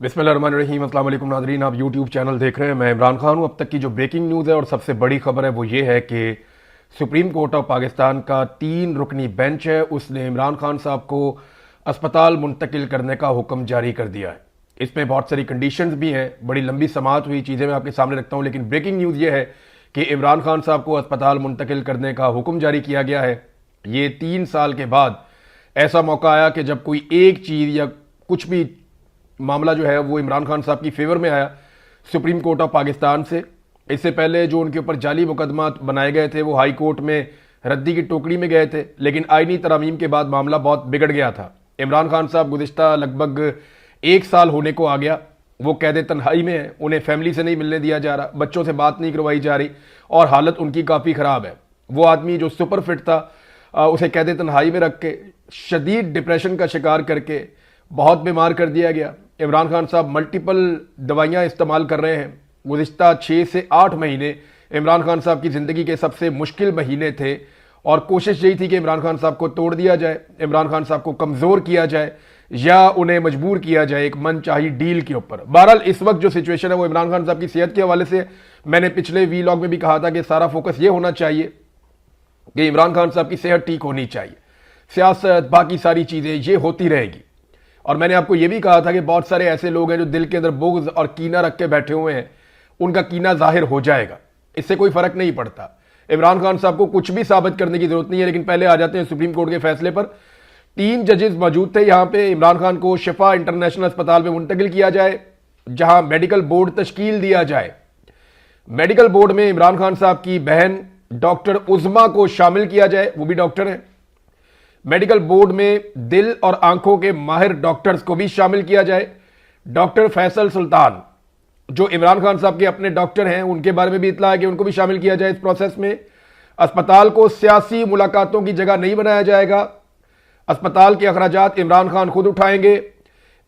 बिस्मिल्लाहिर्रहमानिर्रहीम। अस्सलाम वालेकुम नाज़रीन, आप यूट्यूब चैनल देख रहे हैं। मैं इमरान खान हूँ। अब तक की जो ब्रेकिंग न्यूज़ है और सबसे बड़ी खबर है वो ये है कि सुप्रीम कोर्ट ऑफ पाकिस्तान का 3 रुकनी बेंच है, उसने इमरान खान साहब को अस्पताल मुंतकिल करने का हुक्म जारी कर दिया है। इसमें बहुत सारी कंडीशंस भी हैं, बड़ी लंबी समाअत हुई, चीज़ें मैं आपके सामने रखता हूँ। लेकिन ब्रेकिंग न्यूज़ ये है कि इमरान खान साहब को अस्पताल मुंतकिल करने का हुक्म जारी किया गया है। ये 3 साल के बाद ऐसा मौका आया कि जब कोई एक चीज़ या कुछ भी मामला जो है वो इमरान खान साहब की फेवर में आया सुप्रीम कोर्ट ऑफ पाकिस्तान से। इससे पहले जो उनके ऊपर जाली मुकदमा बनाए गए थे वो हाई कोर्ट में रद्दी की टोकरी में गए थे, लेकिन आईनी तरमीम के बाद मामला बहुत बिगड़ गया था। इमरान खान साहब गुज़िश्ता लगभग 1 साल होने को आ गया, वो कैद तन्हाई में है, उन्हें फैमिली से नहीं मिलने दिया जा रहा, बच्चों से बात नहीं करवाई जा रही और हालत उनकी काफ़ी ख़राब है। वो आदमी जो सुपर फिट था उसे कैद तन्हाई में रख के शदीद डिप्रेशन का शिकार करके बहुत बीमार कर दिया गया। इमरान खान साहब मल्टीपल दवाइयाँ इस्तेमाल कर रहे हैं। गुज़िश्ता 6 से 8 महीने इमरान खान साहब की ज़िंदगी के सबसे मुश्किल महीने थे और कोशिश यही थी कि इमरान खान साहब को तोड़ दिया जाए, इमरान खान साहब को कमज़ोर किया जाए या उन्हें मजबूर किया जाए एक मनचाही डील के ऊपर। बहरहाल इस वक्त जो सिचुएशन है वो इमरान खान साहब की सेहत के हवाले से, मैंने पिछले वीलॉग में भी कहा था कि सारा फोकस ये होना चाहिए कि इमरान खान साहब की सेहत ठीक होनी चाहिए। सियासत बाकी सारी चीज़ें ये होती रहेगी। और मैंने आपको ये भी कहा था कि बहुत सारे ऐसे लोग हैं जो दिल के अंदर बुग़्ज़ और कीना रख के बैठे हुए हैं, उनका कीना जाहिर हो जाएगा, इससे कोई फर्क नहीं पड़ता। इमरान खान साहब को कुछ भी साबित करने की जरूरत नहीं है। लेकिन पहले आ जाते हैं सुप्रीम कोर्ट के फैसले पर। 3 जजेस मौजूद थे यहाँ पे। इमरान खान को शिफा इंटरनेशनल अस्पताल में मुंतकिल किया जाए, जहां मेडिकल बोर्ड तश्कील दिया जाए। मेडिकल बोर्ड में इमरान खान साहब की बहन डॉक्टर उज़मा को शामिल किया जाए, वो भी डॉक्टर हैं। मेडिकल बोर्ड में दिल और आंखों के माहिर डॉक्टर्स को भी शामिल किया जाए। डॉक्टर फैसल सुल्तान जो इमरान खान साहब के अपने डॉक्टर हैं, उनके बारे में भी इत्तला है कि उनको भी शामिल किया जाए इस प्रोसेस में। अस्पताल को सियासी मुलाकातों की जगह नहीं बनाया जाएगा। अस्पताल के अखराजात इमरान खान खुद उठाएंगे।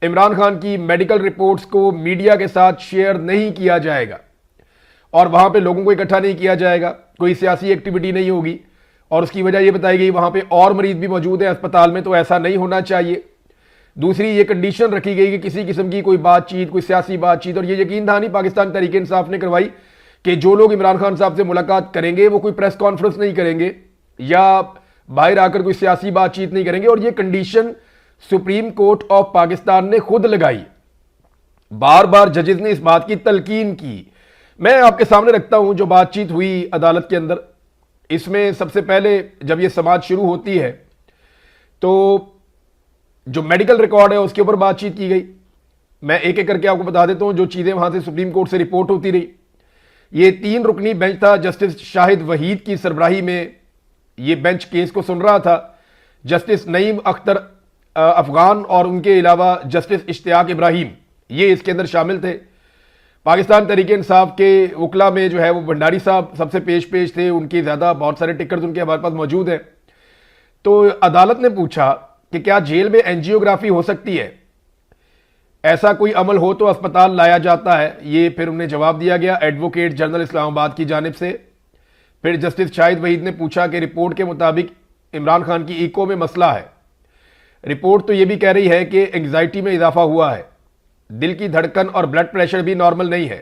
इमरान खान की मेडिकल रिपोर्ट्स को मीडिया के साथ शेयर नहीं किया जाएगा और वहां पे लोगों को इकट्ठा नहीं किया जाएगा, कोई सियासी एक्टिविटी नहीं होगी। और उसकी वजह यह बताई गई वहां पे और मरीज भी मौजूद है अस्पताल में, तो ऐसा नहीं होना चाहिए। दूसरी ये कंडीशन रखी गई कि किसी किस्म की कोई बातचीत, कोई सियासी बातचीत, और ये यकीन दहानी पाकिस्तान तहरीक इंसाफ ने करवाई कि जो लोग इमरान खान साहब से मुलाकात करेंगे वो कोई प्रेस कॉन्फ्रेंस नहीं करेंगे या बाहर आकर कोई सियासी बातचीत नहीं करेंगे। और ये condition supreme court of Pakistan ने खुद लगाई। बार बार जजेस ने इस बात की तलकीन की। मैं आपके सामने रखता हूं जो बातचीत हुई अदालत के अंदर। इसमें सबसे पहले जब यह समाज शुरू होती है तो जो मेडिकल रिकॉर्ड है उसके ऊपर बातचीत की गई। मैं एक एक करके आपको बता देता हूं जो चीजें वहां से सुप्रीम कोर्ट से रिपोर्ट होती रही। ये 3 रुकनी बेंच था। जस्टिस शाहिद वहीद की सरबराही में यह बेंच केस को सुन रहा था। जस्टिस नईम अख्तर अफगान और उनके अलावा जस्टिस इश्तियाक इब्राहिम ये इसके अंदर शामिल थे। पाकिस्तान तहरीक इंसाफ के वकला में जो है वो भंडारी साहब सबसे पेश थे, उनके ज़्यादा बहुत सारे टिकट्स उनके हमारे पास मौजूद हैं। तो अदालत ने पूछा कि क्या जेल में एंजियोग्राफी हो सकती है, ऐसा कोई अमल हो तो अस्पताल लाया जाता है। ये फिर उन्हें जवाब दिया गया एडवोकेट जनरल इस्लामाबाद की जानिब से। फिर जस्टिस शाहिद वहीद ने पूछा कि रिपोर्ट के मुताबिक इमरान खान की ईको में मसला है। रिपोर्ट तो ये भी कह रही है कि एंग्जाइटी में इजाफा हुआ है, दिल की धड़कन और ब्लड प्रेशर भी नॉर्मल नहीं है।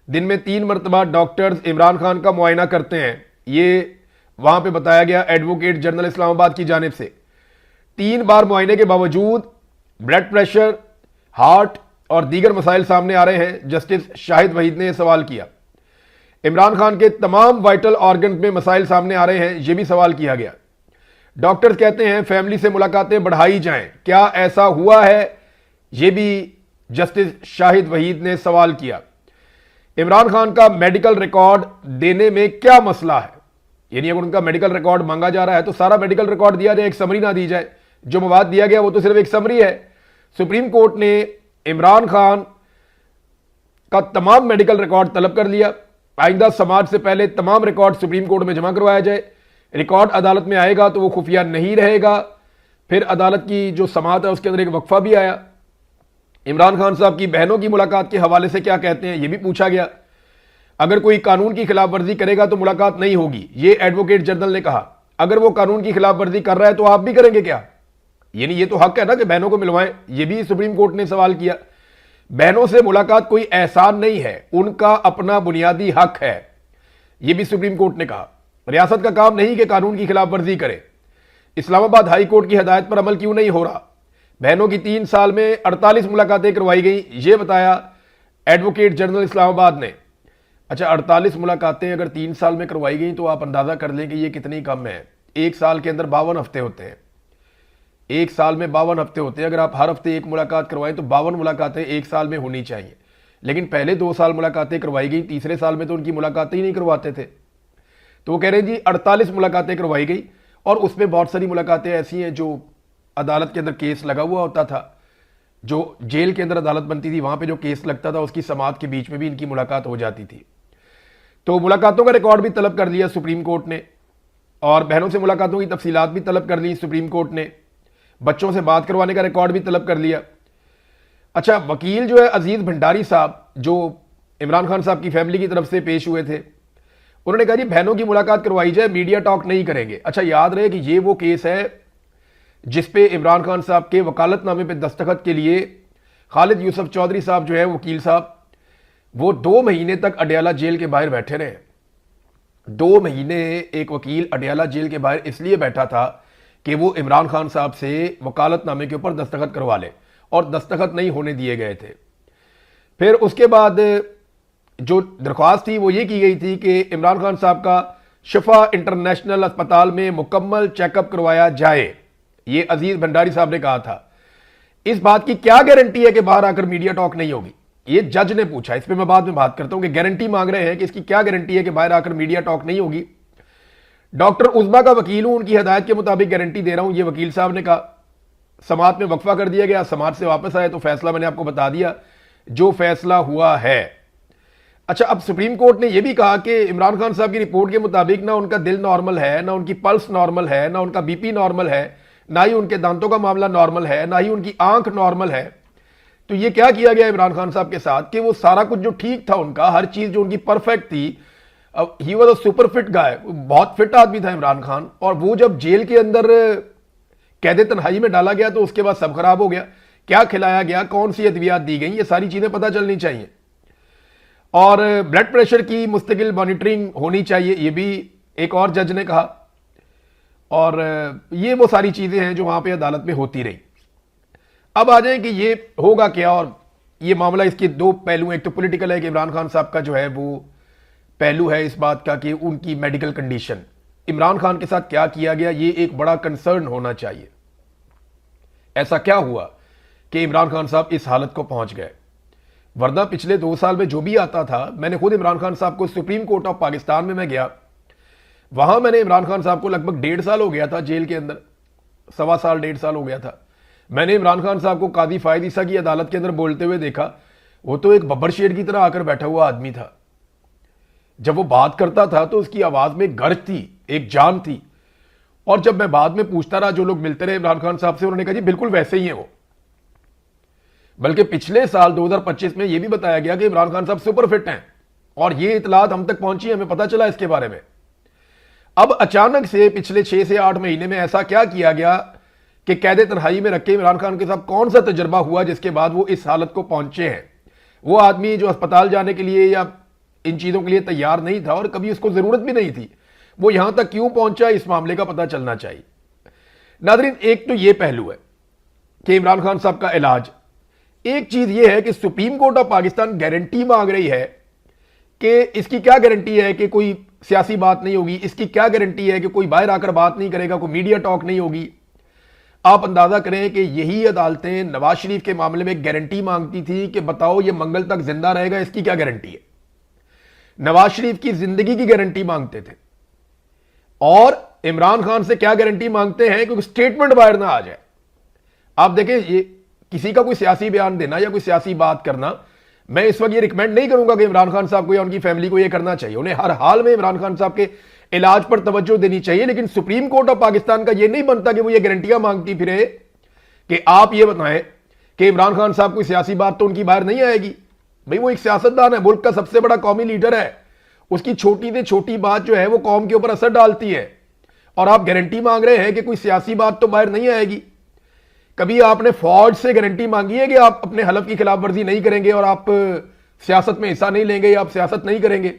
दिन में 3 मरतबा डॉक्टर्स इमरान खान का मुआयना करते हैं, ये वहां पे बताया गया एडवोकेट जनरल इस्लामाबाद की जानिब से। 3 बार मुआयने के बावजूद ब्लड प्रेशर, हार्ट और दीगर मसाइल सामने आ रहे हैं। जस्टिस शाहिद वहीद ने यह सवाल किया। इमरान खान के तमाम वाइटल ऑर्गन में मसाइल सामने आ रहे हैं, यह भी सवाल किया गया। डॉक्टर्स कहते हैं फैमिली से मुलाकातें बढ़ाई जाएं, क्या ऐसा हुआ है, यह भी जस्टिस शाहिद वहीद ने सवाल किया। इमरान खान का मेडिकल रिकॉर्ड देने में क्या मसला है, यानी अगर उनका मेडिकल रिकॉर्ड मांगा जा रहा है तो सारा मेडिकल रिकॉर्ड दिया जाए, एक समरी ना दी जाए। जो मवाद दिया गया वो तो सिर्फ एक समरी है। सुप्रीम कोर्ट ने इमरान खान का तमाम मेडिकल रिकॉर्ड तलब कर लिया। आइंदा समाज से पहले तमाम रिकॉर्ड सुप्रीम कोर्ट में जमा करवाया जाए। रिकॉर्ड अदालत में आएगा तो वो खुफिया नहीं रहेगा। फिर अदालत की जो समाअत है उसके अंदर एक वक्फा भी आया। इमरान खान साहब की बहनों की मुलाकात के हवाले से क्या कहते हैं यह भी पूछा गया। अगर कोई कानून की खिलाफ वर्जी करेगा तो मुलाकात नहीं होगी, ये एडवोकेट जनरल ने कहा। अगर वो कानून की खिलाफ वर्जी कर रहा है तो आप भी करेंगे क्या? यानी ये तो हक है ना कि बहनों को मिलवाएं, ये भी सुप्रीम कोर्ट ने सवाल किया। बहनों से मुलाकात कोई एहसान नहीं है, उनका अपना बुनियादी हक है, यह भी सुप्रीम कोर्ट ने कहा। रियासत का काम नहीं कि कानून की खिलाफ वर्जी करे। इस्लामाबाद हाई कोर्ट की हिदायत पर अमल क्यों नहीं हो रहा? बहनों की 3 साल में 48 मुलाकातें करवाई गई, यह बताया एडवोकेट जनरल इस्लामाबाद ने। अच्छा, 48 मुलाकातें अगर 3 साल में करवाई गई तो आप अंदाजा कर लें कि यह कितनी कम है। एक साल के अंदर 52 हफ्ते होते हैं, एक साल में 52 हफ्ते होते हैं। अगर आप हर हफ्ते एक मुलाकात करवाएं तो 52 मुलाकातें एक साल में होनी चाहिए। लेकिन पहले 2 साल मुलाकातें करवाई गई, तीसरे साल में तो उनकी मुलाकातें ही नहीं करवाते थे। तो वो कह रहे हैं जी 48 मुलाकातें करवाई गई, और उसमें बहुत सारी मुलाकातें ऐसी हैं जो अदालत के अंदर केस लगा हुआ होता था, जो जेल के अंदर अदालत बनती थी वहां पे जो केस लगता था उसकी समाअत के बीच में भी इनकी मुलाकात हो जाती थी। तो मुलाकातों का रिकॉर्ड भी तलब कर लिया सुप्रीम कोर्ट ने, और बहनों से मुलाकातों की तफसीलात भी तलब कर ली सुप्रीम कोर्ट ने। बच्चों से बात करवाने का रिकॉर्ड भी तलब कर लिया। अच्छा, वकील जो है अजीज भंडारी साहब, जो इमरान खान साहब की फैमिली की तरफ से पेश हुए थे, उन्होंने कहा जी बहनों की मुलाकात करवाई जाए, मीडिया टॉक नहीं करेंगे। अच्छा, याद रहे कि ये वो केस है जिसपे इमरान खान साहब के वकालतनामे पे दस्तखत के लिए खालिद यूसुफ चौधरी साहब जो है वकील साहब, वो 2 महीने तक अडयाला जेल के बाहर बैठे रहे। 2 महीने एक वकील अडयाला जेल के बाहर इसलिए बैठा था कि वो इमरान खान साहब से वकालतनामे के ऊपर दस्तखत करवा ले, और दस्तखत नहीं होने दिए गए थे। फिर उसके बाद जो दरख्वास्त थी वो ये की गई थी कि इमरान खान साहब का शफा इंटरनेशनल अस्पताल में मुकम्मल चेकअप करवाया जाए। ये अजीज भंडारी साहब ने कहा था। इस बात की क्या गारंटी है कि बाहर आकर मीडिया टॉक नहीं होगी? ये जज ने पूछा। इस पर मैं बाद में बात करता हूं कि गारंटी मांग रहे हैं कि इसकी क्या गारंटी है कि बाहर आकर मीडिया टॉक नहीं होगी। डॉक्टर उज़मा का वकील हूं, उनकी हिदायत के मुताबिक गारंटी दे रहा हूं, ये वकील साहब ने कहा। समाअत में वक्फा कर दिया गया, समाअत से वापस आए तो फैसला मैंने आपको बता दिया जो फैसला हुआ है। अच्छा, अब सुप्रीम कोर्ट ने यह भी कहा कि इमरान खान साहब की रिपोर्ट के मुताबिक ना उनका दिल नॉर्मल है, ना उनकी पल्स नॉर्मल है, ना उनका बीपी नॉर्मल है, ना ही उनके दांतों का मामला नॉर्मल है, ना ही उनकी आंख नॉर्मल है। तो ये क्या किया गया इमरान खान साहब के साथ कि वो सारा कुछ जो ठीक था, उनका हर चीज जो उनकी परफेक्ट थी, he was a super fit guy, बहुत फिट आदमी था इमरान खान। और वो जब जेल के अंदर कैद तन्हाई में डाला गया तो उसके बाद सब खराब हो गया। क्या खिलाया गया, कौन सी अद्वियात दी गई, ये सारी चीजें पता चलनी चाहिए। और ब्लड प्रेशर की मुस्तकिल मॉनिटरिंग होनी चाहिए, ये भी एक और जज ने कहा। और ये वो सारी चीजें हैं जो वहां पे अदालत में होती रही। अब आ जाए कि ये होगा क्या, और ये मामला इसके 2 पहलू, एक तो पॉलिटिकल है कि इमरान खान साहब का जो है वो पहलू है इस बात का कि उनकी मेडिकल कंडीशन, इमरान खान के साथ क्या किया गया, ये एक बड़ा कंसर्न होना चाहिए। ऐसा क्या हुआ कि इमरान खान साहब इस हालत को पहुंच गए? वरना पिछले 2 साल में जो भी आता था, मैंने खुद इमरान खान साहब को, सुप्रीम कोर्ट ऑफ पाकिस्तान में मैं गया, वहां मैंने इमरान खान साहब को लगभग 1.5 साल हो गया था जेल के अंदर, 1.25 साल 1.5 साल हो गया था। मैंने इमरान खान साहब को कादी फायद ईसा की अदालत के अंदर बोलते हुए देखा। वो तो एक बब्बर शेर की तरह आकर बैठा हुआ आदमी था। जब वो बात करता था तो उसकी आवाज में गर्ज थी, एक जान थी। और जब मैं बाद में पूछता रहा, जो लोग मिलते रहे इमरान खान साहब से, उन्होंने कहा जी बिल्कुल वैसे ही है वो। बल्कि पिछले साल 2025 में यह भी बताया गया कि इमरान खान साहब सुपर फिट हैं, और ये इतलात हम तक पहुंची, हमें पता चला इसके बारे में। अब अचानक से पिछले 6 से 8 महीने में ऐसा क्या किया गया कि कैद तन्हाई में रखे इमरान खान के साथ कौन सा तजर्बा हुआ जिसके बाद वो इस हालत को पहुंचे हैं? वो आदमी जो अस्पताल जाने के लिए या इन चीजों के लिए तैयार नहीं था, और कभी उसको जरूरत भी नहीं थी, वो यहां तक क्यों पहुंचा, इस मामले का पता चलना चाहिए। नादरीन, एक तो ये पहलू है कि इमरान खान साहब का इलाज। एक चीज ये है कि supreme court of Pakistan guarantee मांग रही है कि इसकी क्या गारंटी है कि कोई सियासी बात नहीं होगी, इसकी क्या गारंटी है कि कोई बाहर आकर बात नहीं करेगा, कोई मीडिया टॉक नहीं होगी। आप अंदाजा करें कि यही अदालतें नवाज शरीफ के मामले में गारंटी मांगती थी कि बताओ ये मंगल तक जिंदा रहेगा, इसकी क्या गारंटी है। नवाज शरीफ की जिंदगी की गारंटी मांगते थे, और इमरान खान से क्या गारंटी मांगते हैं कि स्टेटमेंट बाहर ना आ जाए। आप देखें, ये किसी का कोई सियासी बयान देना या कोई सियासी बात करना, मैं इस वक्त ये रिकमेंड नहीं करूंगा कि इमरान खान साहब को या उनकी फैमिली को ये करना चाहिए। उन्हें हर हाल में इमरान खान साहब के इलाज पर तवज्जो देनी चाहिए। लेकिन सुप्रीम कोर्ट ऑफ पाकिस्तान का ये नहीं बनता कि वो ये गारंटियां मांगती फिरे कि आप ये बताएं कि इमरान खान साहब कोई सियासी बात तो उनकी बाहर नहीं आएगी। भाई वो एक सियासतदान है, मुल्क का सबसे बड़ा कौमी लीडर है, उसकी छोटी से छोटी बात जो है वो कौम के ऊपर असर डालती है, और आप गारंटी मांग रहे हैं कि कोई सियासी बात तो बाहर नहीं आएगी। कभी आपने फौज से गारंटी मांगी है कि आप अपने हलफ की खिलाफ वर्जी नहीं करेंगे और आप सियासत में हिस्सा नहीं लेंगे या आप सियासत नहीं करेंगे?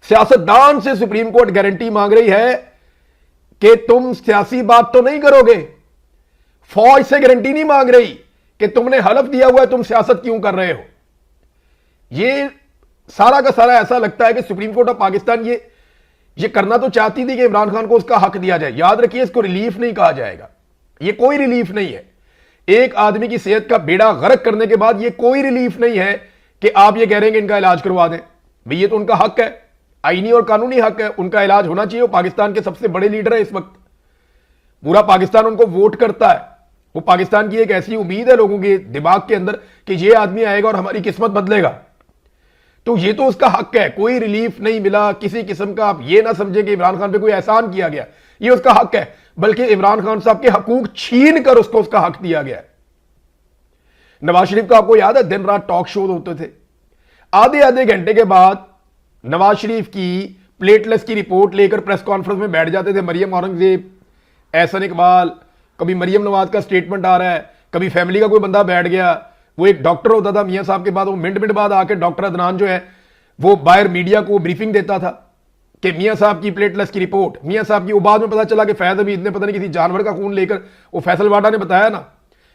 सियासतदान से सुप्रीम कोर्ट गारंटी मांग रही है कि तुम सियासी बात तो नहीं करोगे। फौज से गारंटी नहीं मांग रही कि तुमने हलफ दिया हुआ है, तुम सियासत क्यों कर रहे हो। ये सारा का सारा ऐसा लगता है कि सुप्रीम कोर्ट ऑफ पाकिस्तान ये करना तो चाहती थी कि इमरान खान को उसका हक दिया जाए। याद रखिए, इसको रिलीफ नहीं कहा जाएगा, ये कोई रिलीफ नहीं है। एक आदमी की सेहत का बेड़ा गर्क करने के बाद ये कोई रिलीफ नहीं है कि आप ये कह रहे हैं कि इनका इलाज करवा दें। भाई ये तो उनका हक है, आईनी और कानूनी हक है, उनका इलाज होना चाहिए। वो पाकिस्तान के सबसे बड़े लीडर है इस वक्त, पूरा पाकिस्तान उनको वोट करता है। वो पाकिस्तान की एक ऐसी उम्मीद है लोगों के दिमाग के अंदर कि ये आदमी आएगा और हमारी किस्मत बदलेगा, तो ये तो उसका हक है। कोई रिलीफ नहीं मिला किसी किस्म का। आप ये ना समझे कि इमरान खान पे कोई एहसान किया गया, ये उसका हक है, बल्कि इमरान खान साहब के हकूक छीन कर उसको उसका हक दिया गया। नवाज शरीफ का आपको याद है, दिन रात टॉक शो होते थे, आधे आधे घंटे के बाद नवाज शरीफ की प्लेटलेस की रिपोर्ट लेकर प्रेस कॉन्फ्रेंस में बैठ जाते थे मरियम औरंगजेब, एहसन इकबाल, कभी मरियम नवाज का स्टेटमेंट आ रहा है, कभी फैमिली का कोई बंदा बैठ गया। वो एक डॉक्टर होता था मियां साहब के बाद, वो मिनट मिनट बाद आके डॉक्टर अदनान जो है वो बाहर मीडिया को ब्रीफिंग देता था कि मियां साहब की प्लेटलेस की रिपोर्ट, मियां साहब की। वो बाद में पता चला कि फैज अमीद ने पता नहीं किसी जानवर का खून लेकर, वो फैसल वाडा ने बताया ना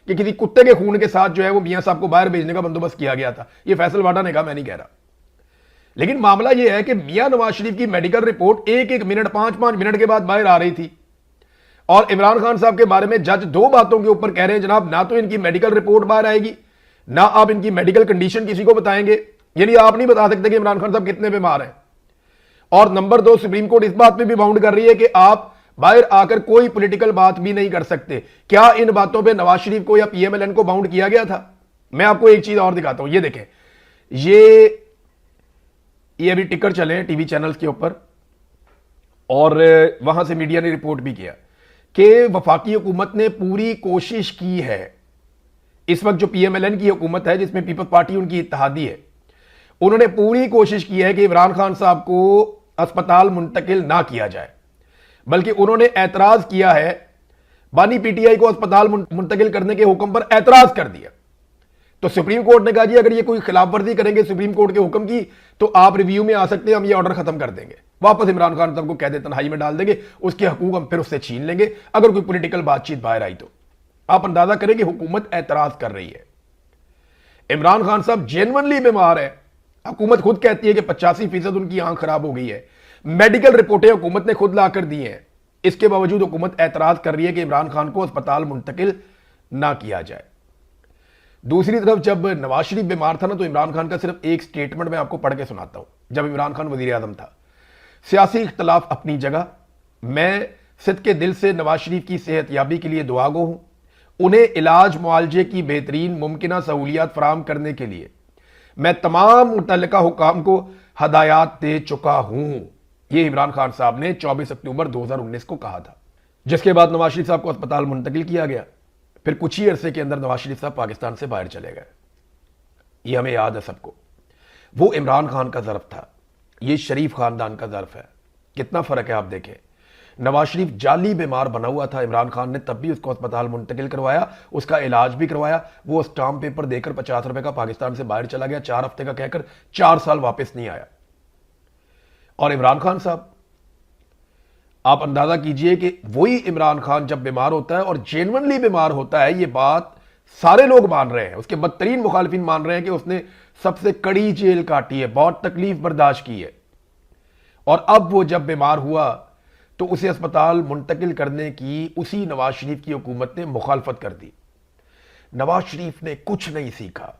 कि किसी कुत्ते के खून के साथ जो है वो मियां साहब को बाहर भेजने का बंदोबस्त किया गया था। ये फैसल वाडा ने कहा, मैं नहीं कह रहा। लेकिन मामला यह है कि मियां नवाज शरीफ की मेडिकल रिपोर्ट एक एक मिनट 5-5 मिनट के बाद बाहर आ रही थी, और इमरान खान साहब के बारे में जज दो बातों के ऊपर कह रहे हैं, जनाब ना तो इनकी मेडिकल रिपोर्ट बाहर आएगी, ना आप इनकी मेडिकल कंडीशन किसी को बताएंगे। यानी आप नहीं बता सकते कि इमरान खान साहब कितने बीमार हैं। और नंबर 2, सुप्रीम कोर्ट इस बात पे भी बाउंड कर रही है कि आप बाहर आकर कोई पॉलिटिकल बात भी नहीं कर सकते। क्या इन बातों पे नवाज शरीफ को या पीएमएलएन को बाउंड किया गया था? मैं आपको एक चीज और दिखाता हूं, ये देखें, ये अभी टिकर चले हैं टीवी चैनल्स के ऊपर, और वहां से मीडिया ने रिपोर्ट भी किया कि वफाकी हुकूमत ने पूरी कोशिश की है, इस वक्त जो पीएमएलएन की हुकूमत है जिसमें पीपल्स पार्टी उनकी इत्तेहादी है, उन्होंने पूरी कोशिश की है कि इमरान खान साहब को अस्पताल मुंतकिल ना किया जाए, बल्कि उन्होंने एतराज किया है, बानी पीटीआई को अस्पताल मुंतकिल करने के हुक्म पर एतराज कर दिया। तो सुप्रीम कोर्ट ने कहा जी अगर ये कोई खिलाफवर्जी करेंगे सुप्रीम कोर्ट के हुक्म की तो आप रिव्यू में आ सकते हैं, हम ये ऑर्डर खत्म कर देंगे, वापस इमरान खान साहब को कैद तन्हाई में डाल देंगे, उसके हकूक हम फिर उससे छीन लेंगे अगर कोई पॉलिटिकल बातचीत बाहर आई तो। आप अंदाजा करें कि हुकूमत एतराज कर रही है। इमरान खान साहब जेन्युइनली बीमार है, हुकूमत खुद कहती है कि 85% उनकी आंख खराब हो गई है, मेडिकल रिपोर्टें हुकूमत ने खुद लाकर दी हैं, इसके बावजूद हुकूमत एतराज कर रही है कि इमरान खान को अस्पताल मुंतकिल ना किया जाए। दूसरी तरफ जब नवाज शरीफ बीमार था ना, तो इमरान खान का सिर्फ एक स्टेटमेंट मैं आपको पढ़ के सुनाता हूं। जब इमरान खान वजीर आजम था, सियासी इख्तलाफ अपनी जगह, मैं सिद्के दिल से नवाज शरीफ की सेहत याबी के लिए दुआगो हूं, उन्हें इलाज मुआलजे की बेहतरीन मुमकिन सहूलियात फराम करने के लिए मैं तमाम मुतल्लिका हुकाम को हदायत दे चुका हूं। यह इमरान खान साहब ने 24 अक्टूबर 2019 को कहा था, जिसके बाद नवाज शरीफ साहब को अस्पताल मुंतकिल किया गया। फिर कुछ ही अरसे के अंदर नवाज शरीफ साहब पाकिस्तान से बाहर चले गए, यह हमें याद है सबको। वो इमरान खान का ज़र्फ था, ये शरीफ खानदान का ज़र्फ है। कितना फ़र्क है आप देखें। नवाज शरीफ जाली बीमार बना हुआ था, इमरान खान ने तब भी उसको अस्पताल मुंतकिल करवाया, उसका इलाज भी करवाया। वो स्टाम्प पेपर देकर 50 रुपए का पाकिस्तान से बाहर चला गया, 4 हफ्ते का कहकर 4 साल वापस नहीं आया। और इमरान खान साहब, आप अंदाजा कीजिए कि वही इमरान खान जब बीमार होता है और जेन्युइनली बीमार होता है, ये बात सारे लोग मान रहे हैं, उसके बदतरीन मुखालिफिन मान रहे हैं कि उसने सबसे कड़ी जेल काटी है, बहुत तकलीफ बर्दाश्त की है, और अब वो जब बीमार हुआ तो उसे अस्पताल मुंतकिल करने की उसी नवाज शरीफ की हुकूमत ने मुखालफत कर दी। नवाज शरीफ ने कुछ नहीं सीखा,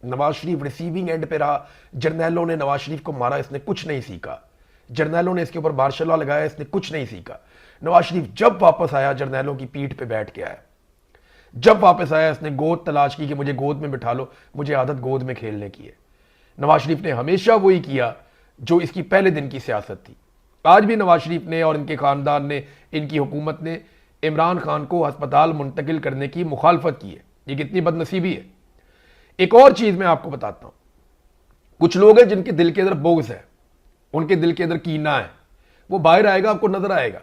नवाज शरीफ रिसीविंग एंड पे रहा। जर्नैलों ने नवाज शरीफ को मारा, इसने कुछ नहीं सीखा। जर्नैलों ने इसके ऊपर मार्शल लॉ लगाया, इसने कुछ नहीं सीखा। नवाज शरीफ जब वापस आया जर्नैलों की पीठ पे बैठ के आया, जब वापस आया इसने गोद तलाश की कि मुझे गोद में बिठा लो, मुझे आदत गोद में खेलने की है। नवाज शरीफ ने हमेशा वही किया जो इसकी पहले दिन की सियासत थी। आज भी नवाज शरीफ ने और इनके खानदान ने, इनकी हुकूमत ने इमरान खान को अस्पताल मुंतकिल करने की मुखालफत की है। ये कितनी बदनसीबी है। एक और चीज मैं आपको बताता हूं, कुछ लोग हैं जिनके दिल के अंदर बोझ है, उनके दिल के अंदर कीना है, वो बाहर आएगा, आपको नजर आएगा।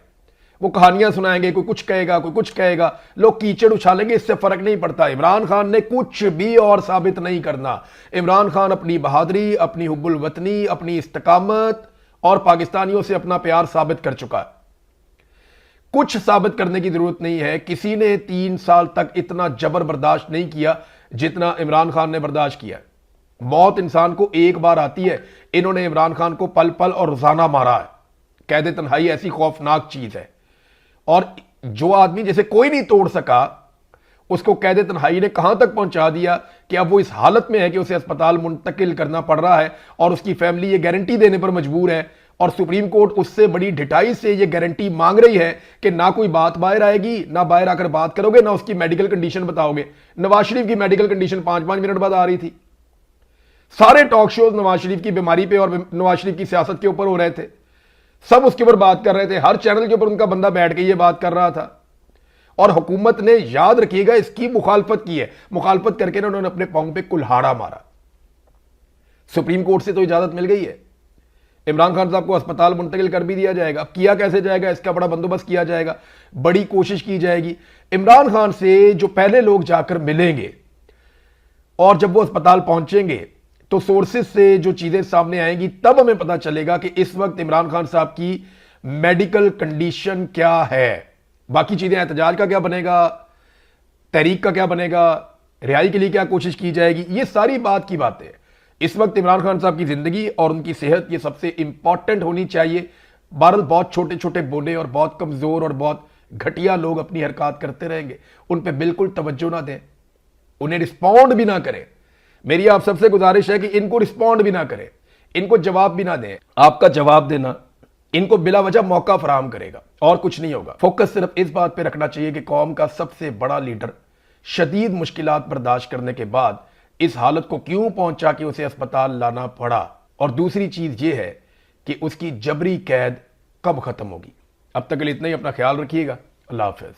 वो कहानियां सुनाएंगे, कोई कुछ कहेगा, कोई कुछ कहेगा, लोग कीचड़ उछालेंगे, इससे फर्क नहीं पड़ता। इमरान खान ने कुछ भी और साबित नहीं करना। इमरान खान अपनी बहादुरी, अपनी हुब्बुल वतनी, अपनी इस्तकामत और पाकिस्तानियों से अपना प्यार साबित कर चुका है। कुछ साबित करने की जरूरत नहीं है। किसी ने 3 साल तक इतना जबर बर्दाश्त नहीं किया जितना इमरान खान ने बर्दाश्त किया। मौत इंसान को एक बार आती है। इन्होंने इमरान खान को पल पल और रोजाना मारा है। कैद तन्हाई ऐसी खौफनाक चीज है, और जो आदमी जैसे कोई नहीं तोड़ सका, उसको कैद तन्हाई ने कहां तक पहुंचा दिया कि अब वो इस हालत में है कि उसे अस्पताल मुंतकिल करना पड़ रहा है, और उसकी फैमिली ये गारंटी देने पर मजबूर है, और सुप्रीम कोर्ट उससे बड़ी ढिठाई से ये गारंटी मांग रही है कि ना कोई बात बाहर आएगी, ना बाहर आकर बात करोगे, ना उसकी मेडिकल कंडीशन बताओगे। नवाज शरीफ की मेडिकल कंडीशन 5-5 मिनट बाद आ रही थी। सारे टॉक शोज नवाज शरीफ की बीमारी पे और नवाज शरीफ की सियासत के ऊपर हो रहे थे, सब उसके ऊपर बात कर रहे थे। हर चैनल के ऊपर उनका बंदा बैठ के ये बात कर रहा था, और हुकूमत ने, याद रखिएगा, इसकी मुखालफत की है। मुखालफत करके ना उन्होंने अपने पांव पे कुल्हाड़ा मारा। सुप्रीम कोर्ट से तो इजाजत मिल गई है, इमरान खान साहब को अस्पताल मुंतकिल कर भी दिया जाएगा। अब किया कैसे जाएगा, इसका बड़ा बंदोबस्त किया जाएगा, बड़ी कोशिश की जाएगी। इमरान खान से जो पहले लोग जाकर मिलेंगे और जब वो अस्पताल पहुंचेंगे तो सोर्सेज से जो चीजें सामने आएंगी, तब हमें पता चलेगा कि इस वक्त इमरान खान साहब की मेडिकल कंडीशन क्या है। बाकी चीजें, एहतजाज का क्या बनेगा, तहरीक का क्या बनेगा, रिहाई के लिए क्या कोशिश की जाएगी, ये सारी बात की बातें। इस वक्त इमरान खान साहब की जिंदगी और उनकी सेहत ये सबसे इंपॉर्टेंट होनी चाहिए। बहरहाल बहुत छोटे छोटे बोले और बहुत कमजोर और बहुत घटिया लोग अपनी हरकत करते रहेंगे, उन पर बिल्कुल तवज्जो ना दें, उन्हें रिस्पॉन्ड भी ना करें। मेरी आप सबसे गुजारिश है कि इनको रिस्पॉन्ड भी ना करें, इनको जवाब भी ना दें। आपका जवाब देना इनको बिला वजह मौका फराहम करेगा, और कुछ नहीं होगा। फोकस सिर्फ इस बात पे रखना चाहिए कि कौम का सबसे बड़ा लीडर शदीद मुश्किलात बर्दाश्त करने के बाद इस हालत को क्यों पहुंचा कि उसे अस्पताल लाना पड़ा, और दूसरी चीज यह है कि उसकी जबरी कैद कब खत्म होगी। अब तक के लिए इतना ही। अपना ख्याल रखिएगा। अल्लाह हाफिज।